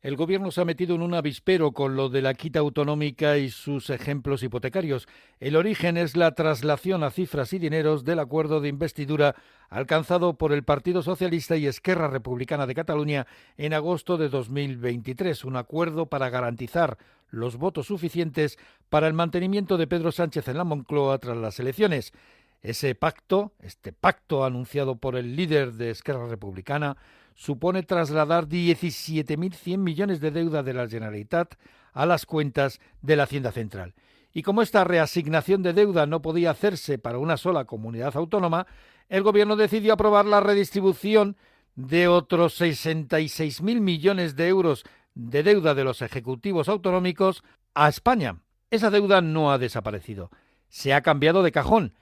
El gobierno se ha metido en un avispero con lo de la quita autonómica y sus ejemplos hipotecarios. El origen es la traslación a cifras y dineros del acuerdo de investidura alcanzado por el Partido Socialista y Esquerra Republicana de Cataluña en agosto de 2023. Un acuerdo para garantizar los votos suficientes para el mantenimiento de Pedro Sánchez en la Moncloa tras las elecciones. Este pacto anunciado por el líder de Esquerra Republicana, supone trasladar 17.100 millones de deuda de la Generalitat a las cuentas de la Hacienda Central. Y como esta reasignación de deuda no podía hacerse para una sola comunidad autónoma, el Gobierno decidió aprobar la redistribución de otros 66.000 millones de euros de deuda de los ejecutivos autonómicos a España. Esa deuda no ha desaparecido, se ha cambiado de cajón.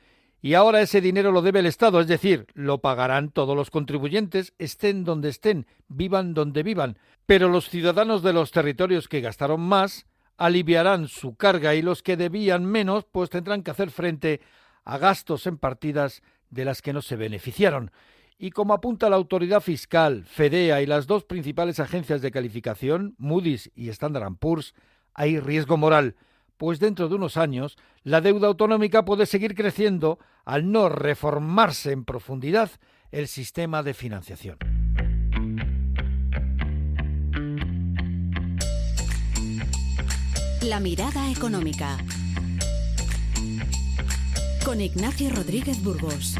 Y ahora ese dinero lo debe el Estado, es decir, lo pagarán todos los contribuyentes, estén donde estén, vivan donde vivan. Pero los ciudadanos de los territorios que gastaron más aliviarán su carga y los que debían menos pues tendrán que hacer frente a gastos en partidas de las que no se beneficiaron. Y como apunta la autoridad fiscal, FEDEA y las dos principales agencias de calificación, Moody's y Standard & Poor's, hay riesgo moral, pues dentro de unos años la deuda autonómica puede seguir creciendo al no reformarse en profundidad el sistema de financiación. La mirada económica con Ignacio Rodríguez Burgos.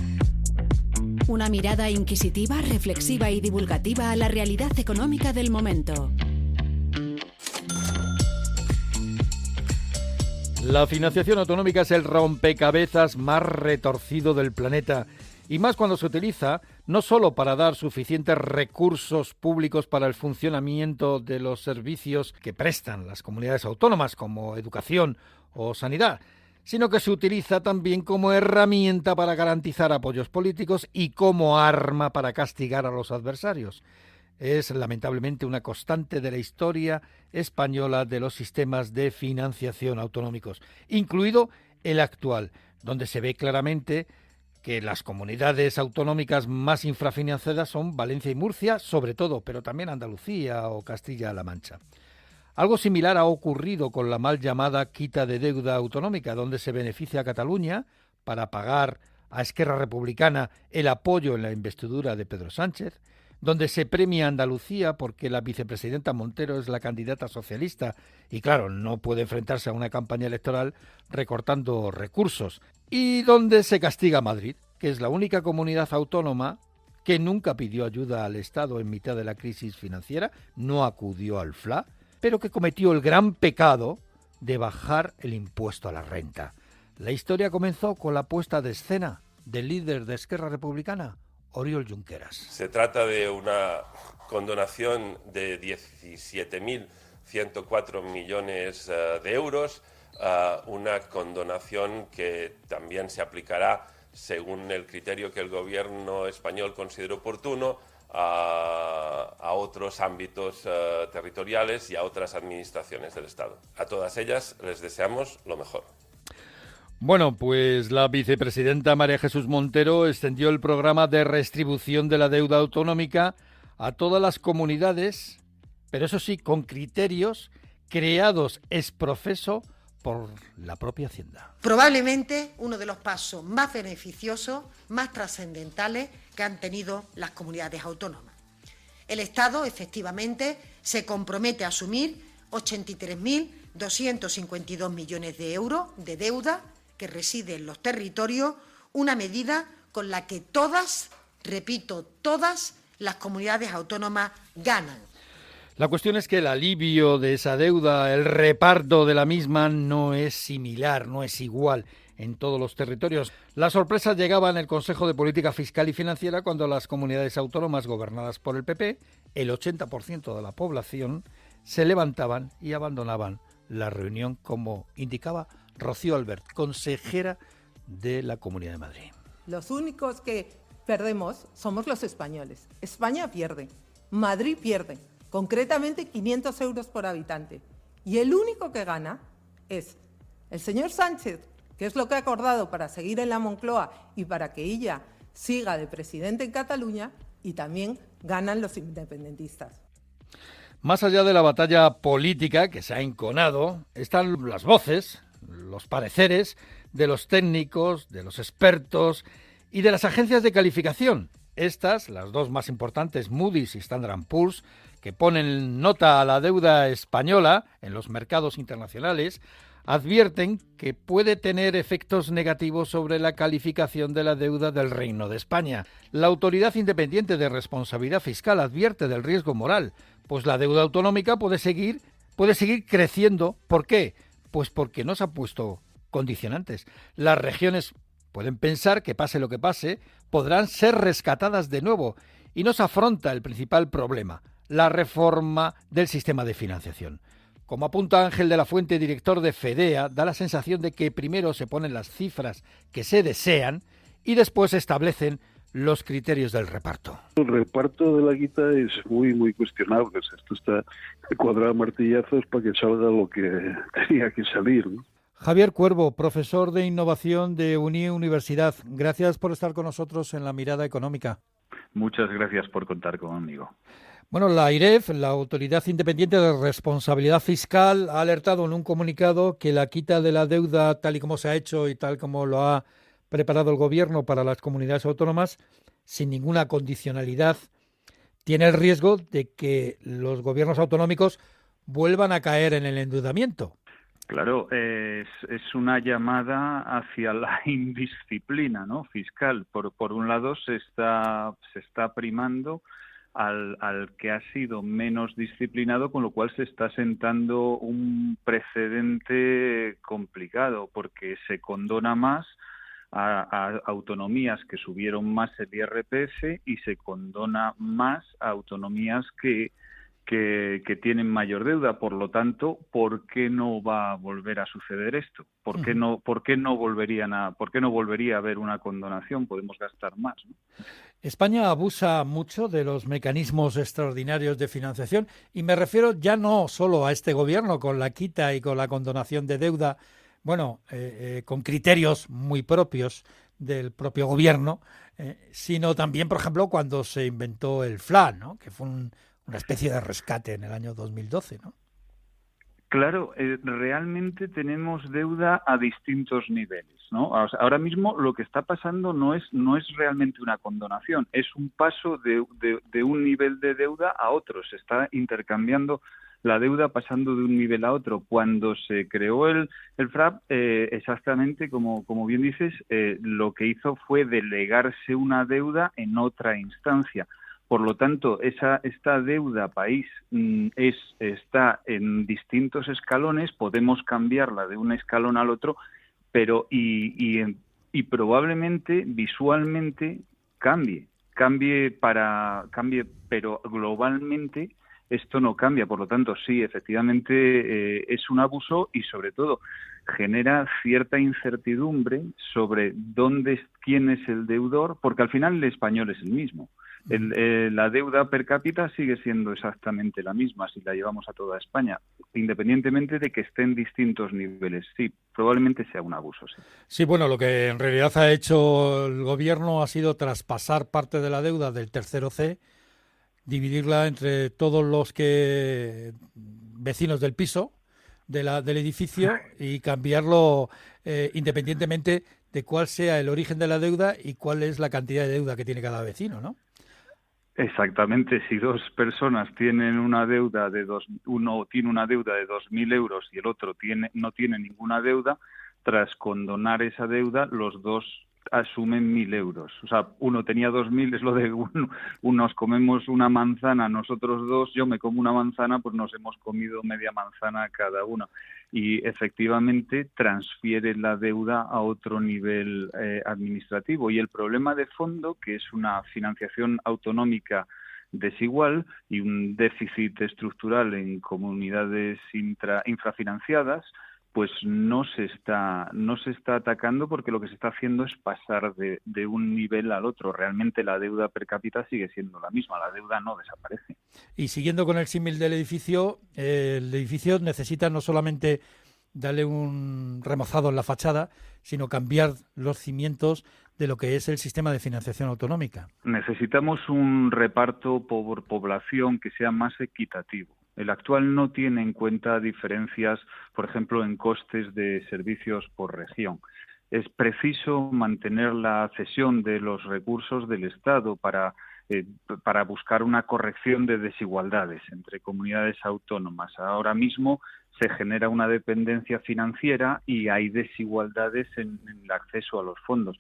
Una mirada inquisitiva, reflexiva y divulgativa a la realidad económica del momento. La financiación autonómica es el rompecabezas más retorcido del planeta, y más cuando se utiliza no solo para dar suficientes recursos públicos para el funcionamiento de los servicios que prestan las comunidades autónomas, como educación o sanidad, sino que se utiliza también como herramienta para garantizar apoyos políticos y como arma para castigar a los adversarios. Es lamentablemente una constante de la historia española de los sistemas de financiación autonómicos, incluido el actual, donde se ve claramente que las comunidades autonómicas más infrafinanciadas son Valencia y Murcia, sobre todo, pero también Andalucía o Castilla-La Mancha. Algo similar ha ocurrido con la mal llamada quita de deuda autonómica, donde se beneficia a Cataluña para pagar a Esquerra Republicana el apoyo en la investidura de Pedro Sánchez, donde se premia a Andalucía porque la vicepresidenta Montero es la candidata socialista y, claro, no puede enfrentarse a una campaña electoral recortando recursos, y donde se castiga a Madrid, que es la única comunidad autónoma que nunca pidió ayuda al Estado en mitad de la crisis financiera, no acudió al FLA, pero que cometió el gran pecado de bajar el impuesto a la renta. La historia comenzó con la puesta de escena del líder de Esquerra Republicana, Oriol Junqueras. Se trata de una condonación de 17.104 millones de euros, una condonación que también se aplicará según el criterio que el gobierno español considere oportuno a otros ámbitos territoriales y a otras administraciones del Estado. A todas ellas les deseamos lo mejor. Bueno, pues la vicepresidenta María Jesús Montero extendió el programa de redistribución de la deuda autonómica a todas las comunidades, pero eso sí, con criterios creados ex professo por la propia Hacienda. Probablemente uno de los pasos más beneficiosos, más trascendentales que han tenido las comunidades autónomas. El Estado, efectivamente, se compromete a asumir 83.252 millones de euros de deuda que reside en los territorios, una medida con la que todas, repito, todas las comunidades autónomas ganan. La cuestión es que el alivio de esa deuda, el reparto de la misma no es similar, no es igual en todos los territorios. La sorpresa llegaba en el Consejo de Política Fiscal y Financiera cuando las comunidades autónomas gobernadas por el PP, el 80% de la población, se levantaban y abandonaban la reunión, como indicaba Rocío Albert, consejera de la Comunidad de Madrid. Los únicos que perdemos somos los españoles. España pierde, Madrid pierde, concretamente 500 euros por habitante. Y el único que gana es el señor Sánchez, que es lo que ha acordado para seguir en la Moncloa y para que ella siga de presidente en Cataluña, y también ganan los independentistas. Más allá de la batalla política que se ha enconado, están las voces, los pareceres de los técnicos, de los expertos y de las agencias de calificación. Estas, las dos más importantes, Moody's y Standard & Poor's, que ponen nota a la deuda española en los mercados internacionales, advierten que puede tener efectos negativos sobre la calificación de la deuda del Reino de España. La Autoridad Independiente de Responsabilidad Fiscal advierte del riesgo moral, pues la deuda autonómica puede seguir creciendo. ¿Por qué? Pues porque no se ha puesto condicionantes. Las regiones pueden pensar que pase lo que pase, podrán ser rescatadas de nuevo y nos afronta el principal problema, la reforma del sistema de financiación. Como apunta Ángel de la Fuente, director de FEDEA, da la sensación de que primero se ponen las cifras que se desean y después se establecen los criterios del reparto. El reparto de la guita es muy cuestionable. Esto está cuadrado a martillazos para que salga lo que tenía que salir, ¿no? Javier Cuervo, profesor de innovación de Universidad. Gracias por estar con nosotros en La Mirada Económica. Muchas gracias por contar conmigo. Bueno, la AIREF, la Autoridad Independiente de Responsabilidad Fiscal, ha alertado en un comunicado que la quita de la deuda, tal y como se ha hecho y tal como lo ha preparado el Gobierno para las comunidades autónomas, sin ninguna condicionalidad, tiene el riesgo de que los gobiernos autonómicos vuelvan a caer en el endeudamiento. Claro, es una llamada hacia la indisciplina, ¿no?, fiscal. Por un lado se está primando al que ha sido menos disciplinado, con lo cual se está sentando un precedente complicado, porque se condona más a autonomías que subieron más el IRPF y se condona más a autonomías que tienen mayor deuda. Por lo tanto, ¿por qué no va a volver a suceder esto? ¿Por qué no volvería a haber una condonación? Podemos gastar más, ¿no? España abusa mucho de los mecanismos extraordinarios de financiación y me refiero ya no solo a este gobierno con la quita y con la condonación de deuda, con criterios muy propios del propio gobierno, sino también, por ejemplo, cuando se inventó el FLA, ¿no?, que fue una especie de rescate en el año 2012, ¿no? Claro, realmente tenemos deuda a distintos niveles, ¿no? O sea, ahora mismo lo que está pasando no es realmente una condonación, es un paso de un nivel de deuda a otro. Se está intercambiando la deuda pasando de un nivel a otro. Cuando se creó el FRAP, exactamente como bien dices, lo que hizo fue delegarse una deuda en otra instancia. Por lo tanto, esta deuda país está en distintos escalones, podemos cambiarla de un escalón al otro, pero y probablemente visualmente cambie, pero globalmente esto no cambia. Por lo tanto, sí, efectivamente es un abuso y sobre todo genera cierta incertidumbre sobre quién es el deudor, porque al final el español es el mismo. La deuda per cápita sigue siendo exactamente la misma si la llevamos a toda España, independientemente de que esté en distintos niveles. Sí, probablemente sea un abuso, sí. Sí, bueno, lo que en realidad ha hecho el gobierno ha sido traspasar parte de la deuda del tercero C, dividirla entre todos los vecinos del piso, del edificio, y cambiarlo independientemente de cuál sea el origen de la deuda y cuál es la cantidad de deuda que tiene cada vecino, ¿no? Exactamente. Si dos personas tienen una deuda uno tiene una deuda de 2.000 euros y el otro no tiene ninguna deuda, tras condonar esa deuda, los dos asumen 1.000 euros. O sea, uno tenía 2.000, es lo de unos comemos una manzana, nosotros dos, yo me como una manzana, pues nos hemos comido media manzana cada uno. Y efectivamente transfiere la deuda a otro nivel administrativo. Y el problema de fondo, que es una financiación autonómica desigual y un déficit estructural en comunidades infrafinanciadas, pues no se está atacando, porque lo que se está haciendo es pasar de un nivel al otro. Realmente la deuda per cápita sigue siendo la misma, la deuda no desaparece. Y siguiendo con el símil del edificio, el edificio necesita no solamente darle un remozado en la fachada, sino cambiar los cimientos de lo que es el sistema de financiación autonómica. Necesitamos un reparto por población que sea más equitativo. El actual no tiene en cuenta diferencias, por ejemplo, en costes de servicios por región. Es preciso mantener la cesión de los recursos del Estado para buscar una corrección de desigualdades entre comunidades autónomas. Ahora mismo se genera una dependencia financiera y hay desigualdades en el acceso a los fondos.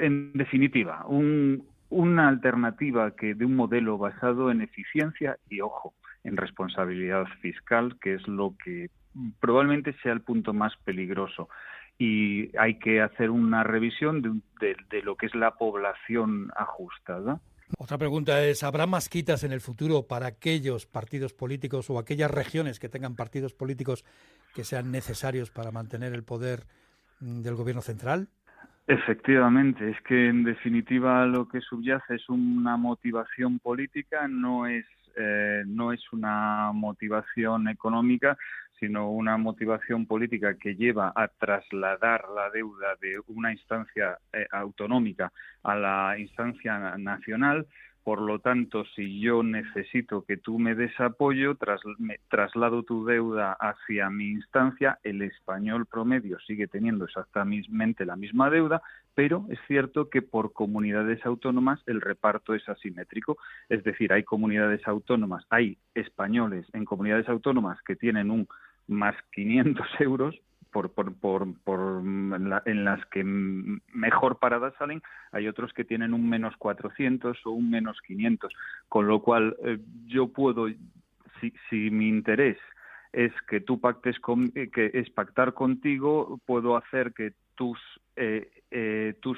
En definitiva, una alternativa de un modelo basado en eficiencia y, ojo, en responsabilidad fiscal, que es lo que probablemente sea el punto más peligroso. Y hay que hacer una revisión de lo que es la población ajustada. Otra pregunta es, ¿habrá más quitas en el futuro para aquellos partidos políticos o aquellas regiones que tengan partidos políticos que sean necesarios para mantener el poder del gobierno central? Efectivamente, es que en definitiva lo que subyace es una motivación política, no es una motivación económica, sino una motivación política que lleva a trasladar la deuda de una instancia autonómica a la instancia nacional. Por lo tanto, si yo necesito que tú me des apoyo, traslado tu deuda hacia mi instancia. El español promedio sigue teniendo exactamente la misma deuda, pero es cierto que por comunidades autónomas el reparto es asimétrico. Es decir, hay comunidades autónomas, hay españoles en comunidades autónomas que tienen un más 500 euros en las que mejor paradas salen, hay otros que tienen un menos 400 o un menos 500, con lo cual yo puedo, si mi interés es que tú es pactar contigo, puedo hacer que tus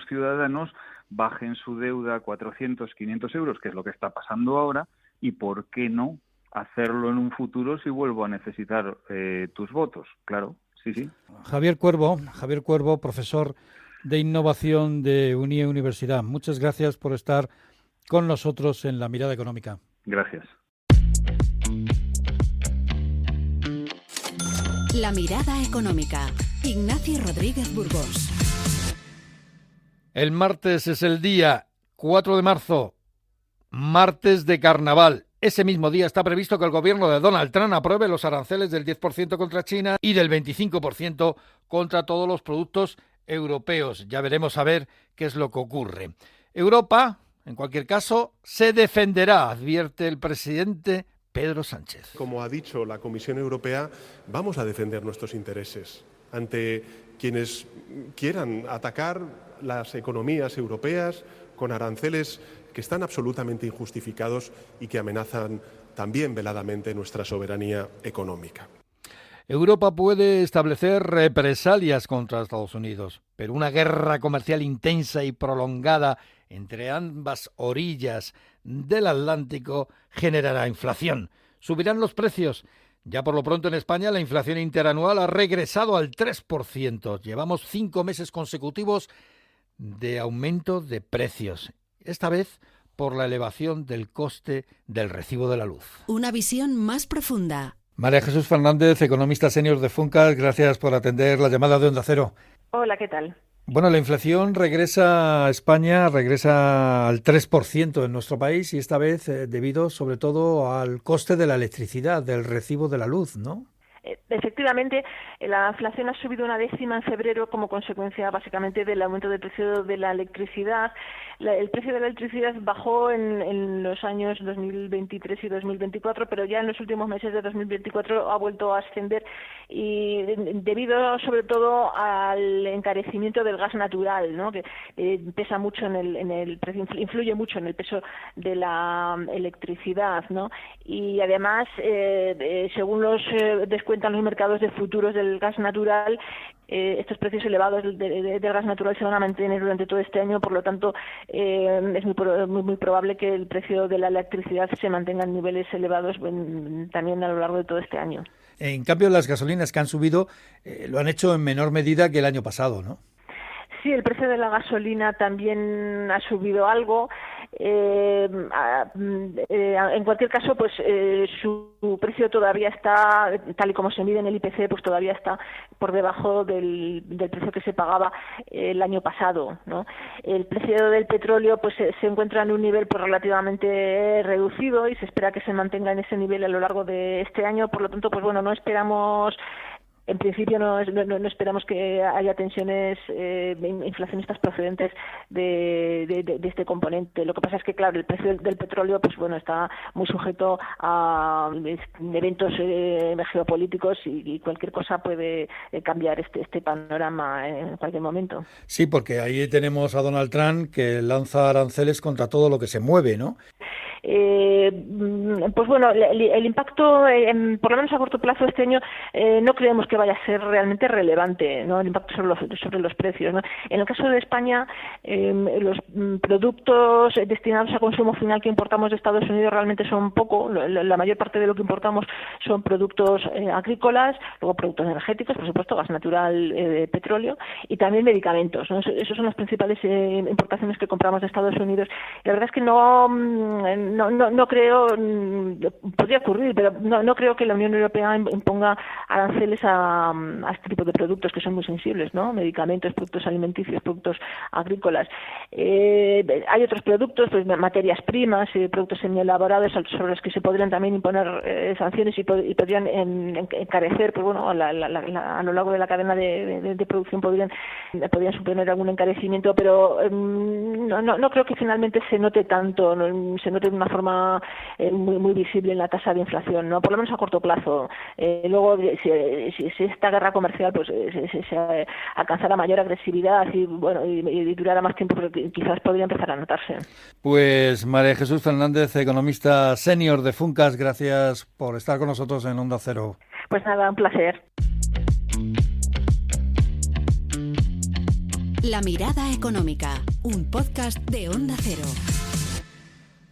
ciudadanos bajen su deuda a 400, 500 euros, que es lo que está pasando ahora, y ¿por qué no hacerlo en un futuro si vuelvo a necesitar tus votos? Claro, sí. Javier Cuervo, profesor de Innovación de UNIE Universidad. Muchas gracias por estar con nosotros en La Mirada Económica. Gracias. La Mirada Económica. Ignacio Rodríguez Burgos. El martes es el día 4 de marzo, martes de carnaval. Ese mismo día está previsto que el gobierno de Donald Trump apruebe los aranceles del 10% contra China y del 25% contra todos los productos europeos. Ya veremos a ver qué es lo que ocurre. Europa, en cualquier caso, se defenderá, advierte el presidente Pedro Sánchez. Como ha dicho la Comisión Europea, vamos a defender nuestros intereses ante quienes quieran atacar las economías europeas con aranceles que están absolutamente injustificados y que amenazan también veladamente nuestra soberanía económica. Europa puede establecer represalias contra Estados Unidos, pero una guerra comercial intensa y prolongada entre ambas orillas del Atlántico generará inflación. Subirán los precios. Ya por lo pronto en España la inflación interanual ha regresado al 3%. Llevamos 5 meses consecutivos de aumento de precios. Esta vez por la elevación del coste del recibo de la luz. Una visión más profunda. María Jesús Fernández, economista senior de Funcas, gracias por atender la llamada de Onda Cero. Hola, ¿qué tal? Bueno, la inflación regresa a España, regresa al 3% en nuestro país y esta vez debido sobre todo al coste de la electricidad, del recibo de la luz, ¿no? Efectivamente, la inflación ha subido 1/10 en febrero como consecuencia básicamente del aumento del precio de la electricidad. El precio de la electricidad bajó en los años 2023 y 2024, pero ya en los últimos meses de 2024 ha vuelto a ascender y debido sobre todo al encarecimiento del gas natural, ¿no? Que pesa mucho en el precio, influye mucho en el peso de la electricidad, ¿no? Y además, según los descuentan los mercados de futuros del gas natural, estos precios elevados del gas natural se van a mantener durante todo este año, por lo tanto es muy probable que el precio de la electricidad se mantenga en niveles elevados también a lo largo de todo este año. En cambio, las gasolinas que han subido lo han hecho en menor medida que el año pasado, ¿no? Sí, el precio de la gasolina también ha subido algo. En cualquier caso, pues su precio todavía está, tal y como se mide en el IPC, pues todavía está por debajo del precio que se pagaba el año pasado, ¿no? El precio del petróleo pues se encuentra en un nivel pues relativamente reducido y se espera que se mantenga en ese nivel a lo largo de este año. Por lo tanto, pues bueno, no esperamos. En principio no esperamos que haya tensiones inflacionistas procedentes de este componente. Lo que pasa es que, claro, el precio del petróleo pues bueno, está muy sujeto a eventos geopolíticos y cualquier cosa puede cambiar este panorama en cualquier momento. Sí, porque ahí tenemos a Donald Trump que lanza aranceles contra todo lo que se mueve, ¿no? Pues bueno, el impacto, por lo menos a corto plazo este año, no creemos que vaya a ser realmente relevante, ¿no? El impacto sobre los precios, ¿no? En el caso de España, los productos destinados a consumo final que importamos de Estados Unidos realmente son poco. La mayor parte de lo que importamos son productos agrícolas, luego productos energéticos, por supuesto, gas natural, petróleo y también medicamentos, ¿no? Esas son las principales importaciones que compramos de Estados Unidos. La verdad es que no creo, podría ocurrir, pero no creo que la Unión Europea imponga aranceles a este tipo de productos que son muy sensibles, ¿no? Medicamentos, productos alimenticios, productos agrícolas. Hay otros productos, pues materias primas, productos semielaborados sobre los que se podrían también imponer sanciones y podrían encarecer, pues bueno, a lo largo de la cadena de producción podrían suponer algún encarecimiento, pero no creo que finalmente se note tanto, se note de una forma muy visible en la tasa de inflación, ¿no? Por lo menos a corto plazo. Luego, si esta guerra comercial pues se alcanzara mayor agresividad y bueno y durara más tiempo, pero quizás podría empezar a notarse. Pues María Jesús Fernández, economista senior de Funcas, gracias por estar con nosotros en Onda Cero. Pues nada, un placer. La mirada económica, un podcast de Onda Cero.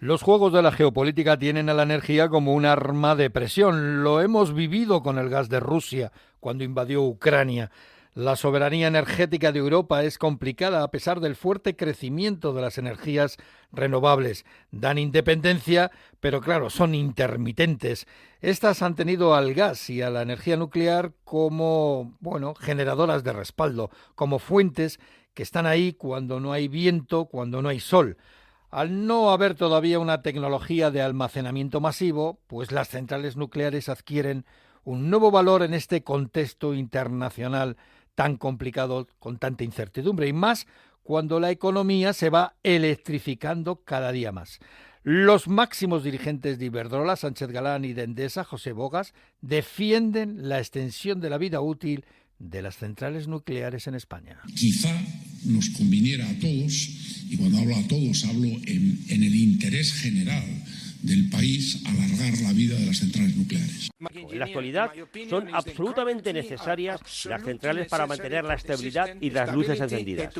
Los juegos de la geopolítica tienen a la energía como un arma de presión. Lo hemos vivido con el gas de Rusia cuando invadió Ucrania. La soberanía energética de Europa es complicada a pesar del fuerte crecimiento de las energías renovables. Dan independencia, pero claro, son intermitentes. Estas han tenido al gas y a la energía nuclear como, generadoras de respaldo, como fuentes que están ahí cuando no hay viento, cuando no hay sol. Al no haber todavía una tecnología de almacenamiento masivo, pues las centrales nucleares adquieren un nuevo valor en este contexto internacional tan complicado, con tanta incertidumbre, y más cuando la economía se va electrificando cada día más. Los máximos dirigentes de Iberdrola, Sánchez Galán, y de Endesa, José Bogas, defienden la extensión de la vida útil de las centrales nucleares en España. Quizá nos conviniera a todos, y cuando hablo a todos hablo en el interés general del país, alargar la vida de las centrales nucleares. En la actualidad son absolutamente necesarias las centrales para mantener la estabilidad y las luces encendidas.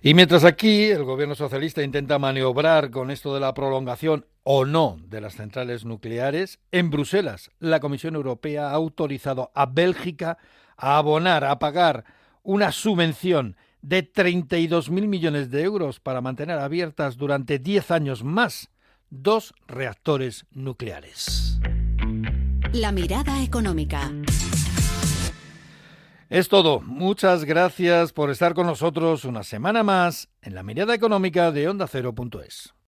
Y mientras aquí el gobierno socialista intenta maniobrar con esto de la prolongación o no de las centrales nucleares, en Bruselas la Comisión Europea ha autorizado a Bélgica a abonar, a pagar una subvención de 32.000 millones de euros para mantener abiertas durante 10 años más 2 reactores nucleares. La mirada económica. Es todo. Muchas gracias por estar con nosotros una semana más en La Mirada Económica de OndaCero.es.